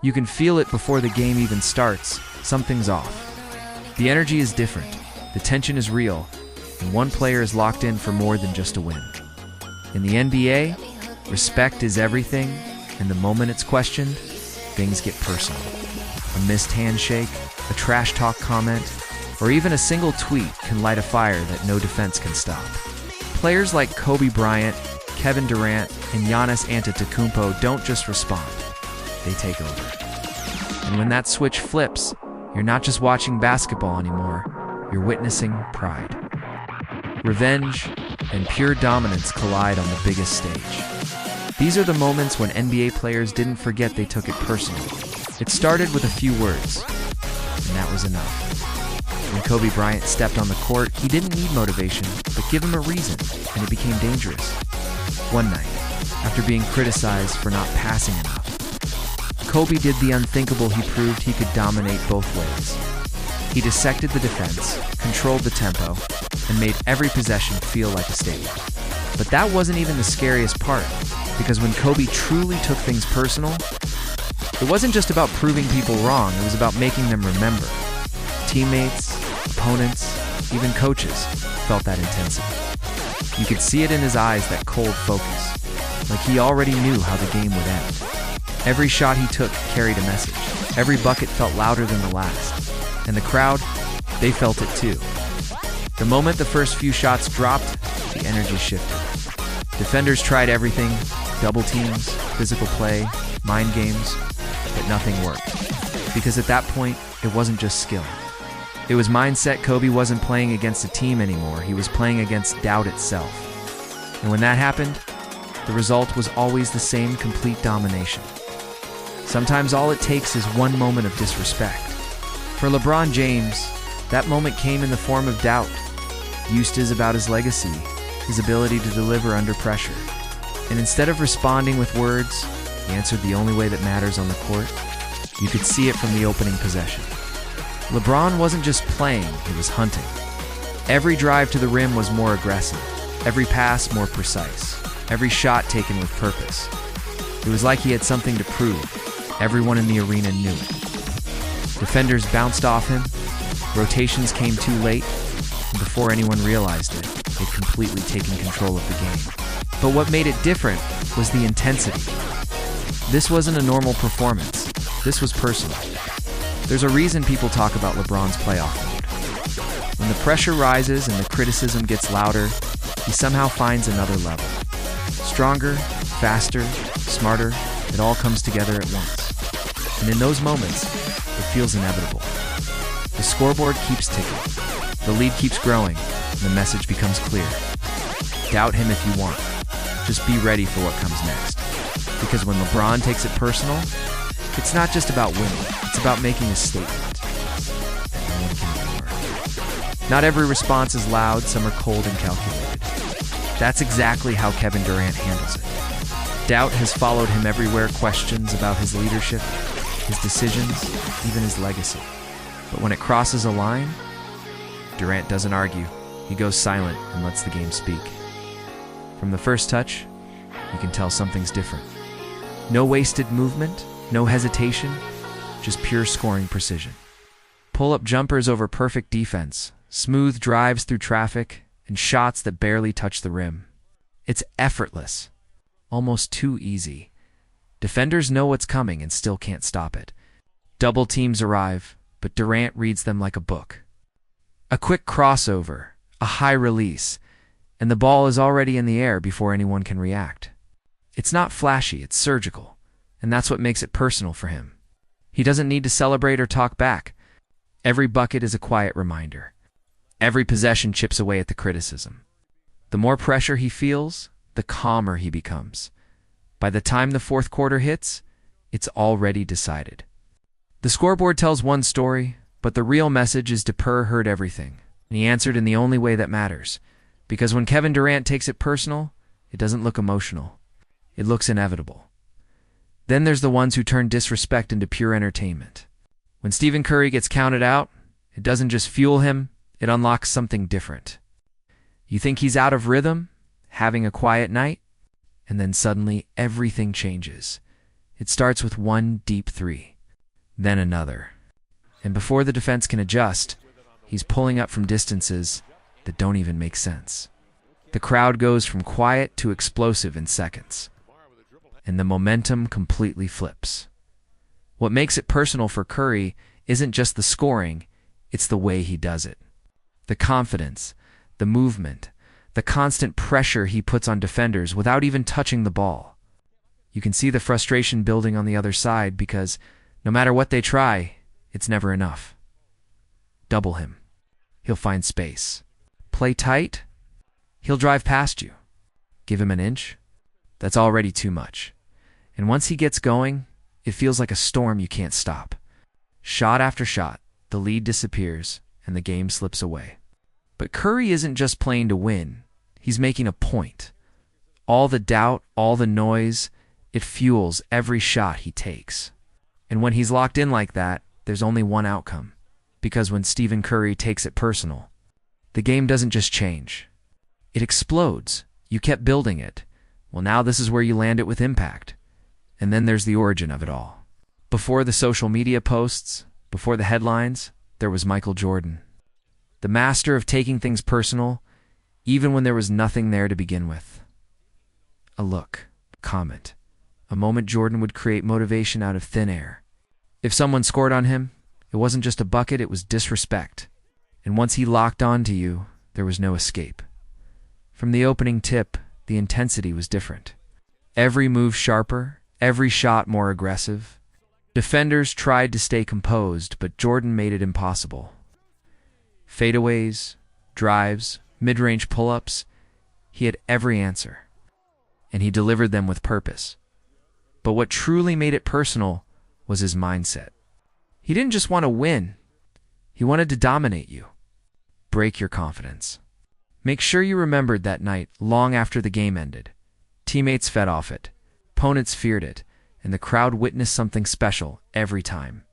You can feel it before the game even starts. Something's off. The energy is different, the tension is real, and one player is locked in for more than just a win. In the NBA, respect is everything, and the moment it's questioned, things get personal. A missed handshake, a trash talk comment, or even a single tweet can light a fire that no defense can stop. Players like Kobe Bryant, Kevin Durant, and Giannis Antetokounmpo don't just respond, they take over. And when that switch flips, you're not just watching basketball anymore, you're witnessing pride. Revenge and pure dominance collide on the biggest stage. These are the moments when NBA players didn't forget they took it personally. It started with a few words, and that was enough. When Kobe Bryant stepped on the court, he didn't need motivation, but give him a reason, and it became dangerous. One night, after being criticized for not passing enough, Kobe did the unthinkable. He proved he could dominate both ways. He dissected the defense, controlled the tempo, and made every possession feel like a statement. But that wasn't even the scariest part, because when Kobe truly took things personal, it wasn't just about proving people wrong, it was about making them remember. Teammates, opponents, even coaches felt that intensity. You could see it in his eyes, that cold focus, like he already knew how the game would end. Every shot he took carried a message. Every bucket felt louder than the last. And the crowd, they felt it too. The moment the first few shots dropped, the energy shifted. Defenders tried everything, double teams, physical play, mind games, but nothing worked. Because at that point, it wasn't just skill. It was mindset. Kobe wasn't playing against a team anymore, he was playing against doubt itself. And when that happened, the result was always the same: complete domination. Sometimes all it takes is one moment of disrespect. For LeBron James, that moment came in the form of doubt. Used is about his legacy, his ability to deliver under pressure. And instead of responding with words, he answered the only way that matters on the court. You could see it from the opening possession. LeBron wasn't just playing, he was hunting. Every drive to the rim was more aggressive, every pass more precise, every shot taken with purpose. It was like he had something to prove. Everyone in the arena knew it. Defenders bounced off him, rotations came too late, and before anyone realized it, they'd completely taken control of the game. But what made it different was the intensity. This wasn't a normal performance, this was personal. There's a reason people talk about LeBron's playoff mode. When the pressure rises and the criticism gets louder, he somehow finds another level. Stronger, faster, smarter, it all comes together at once. And in those moments, it feels inevitable. The scoreboard keeps ticking, the lead keeps growing, and the message becomes clear. Doubt him if you want. Just be ready for what comes next. Because when LeBron takes it personal, it's not just about winning, it's about making a statement that no one can ignore. Not every response is loud, some are cold and calculated. That's exactly how Kevin Durant handles it. Doubt has followed him everywhere, questions about his leadership, his decisions, even his legacy. But when it crosses a line, Durant doesn't argue. He goes silent and lets the game speak. From the first touch, you can tell something's different. No wasted movement, no hesitation, just pure scoring precision. Pull-up jumpers over perfect defense, smooth drives through traffic, and shots that barely touch the rim. It's effortless, almost too easy. Defenders know what's coming and still can't stop it. Double teams arrive, but Durant reads them like a book. A quick crossover, a high release, and the ball is already in the air before anyone can react. It's not flashy, it's surgical, and that's what makes it personal for him. He doesn't need to celebrate or talk back. Every bucket is a quiet reminder. Every possession chips away at the criticism. The more pressure he feels, the calmer he becomes. By the time the fourth quarter hits, it's already decided. The scoreboard tells one story, but the real message is Durant heard everything, and he answered in the only way that matters. Because when Kevin Durant takes it personal, it doesn't look emotional. It looks inevitable. Then there's the ones who turn disrespect into pure entertainment. When Stephen Curry gets counted out, it doesn't just fuel him, it unlocks something different. You think he's out of rhythm, having a quiet night, and then suddenly everything changes. It starts with one deep three, then another. And before the defense can adjust, he's pulling up from distances that don't even make sense. The crowd goes from quiet to explosive in seconds, and the momentum completely flips. What makes it personal for Curry isn't just the scoring, it's the way he does it. The confidence, the movement, the constant pressure he puts on defenders without even touching the ball. You can see the frustration building on the other side because no matter what they try, it's never enough. Double him. He'll find space. Play tight. He'll drive past you. Give him an inch. That's already too much. And once he gets going, it feels like a storm you can't stop. Shot after shot, the lead disappears, and the game slips away. But Curry isn't just playing to win. He's making a point. All the doubt, all the noise, it fuels every shot he takes. And when he's locked in like that, there's only one outcome. Because when Stephen Curry takes it personal, the game doesn't just change. It explodes. You kept building it. Well, now this is where you land it with impact. And then there's the origin of it all. Before the social media posts, before the headlines, there was Michael Jordan. The master of taking things personal, even when there was nothing there to begin with. A look, a comment, a moment Jordan would create motivation out of thin air. If someone scored on him, it wasn't just a bucket, it was disrespect. And once he locked on to you, there was no escape. From the opening tip, the intensity was different. Every move sharper, every shot more aggressive. Defenders tried to stay composed, but Jordan made it impossible. Fadeaways, drives, mid-range pull-ups, he had every answer. And he delivered them with purpose. But what truly made it personal was his mindset. He didn't just want to win. He wanted to dominate you. Break your confidence. Make sure you remembered that night long after the game ended. Teammates fed off it. Opponents feared it. And the crowd witnessed something special every time.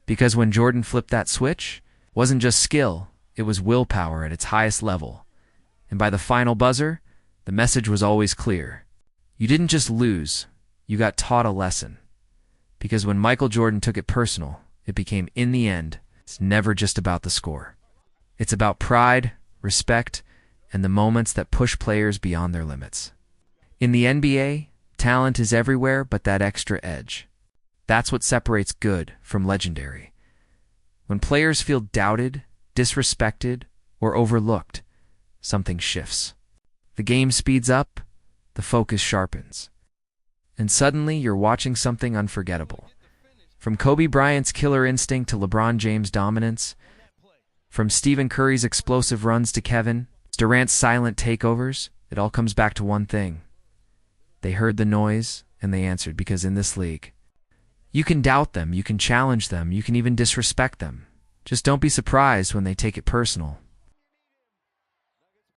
Because when Jordan flipped that switch, it wasn't just skill, it was willpower at its highest level. And by the final buzzer, the message was always clear. You didn't just lose, you got taught a lesson. Because when Michael Jordan took it personal, it became, in the end, it's never just about the score. It's about pride, respect, and the moments that push players beyond their limits. In the NBA, talent is everywhere but that extra edge. That's what separates good from legendary. When players feel doubted, disrespected, or overlooked, something shifts. The game speeds up, the focus sharpens. And suddenly you're watching something unforgettable. From Kobe Bryant's killer instinct to LeBron James' dominance, from Stephen Curry's explosive runs to Kevin Durant's silent takeovers, it all comes back to one thing. They heard the noise, and they answered, because in this league, you can doubt them, you can challenge them, you can even disrespect them. Just don't be surprised when they take it personal.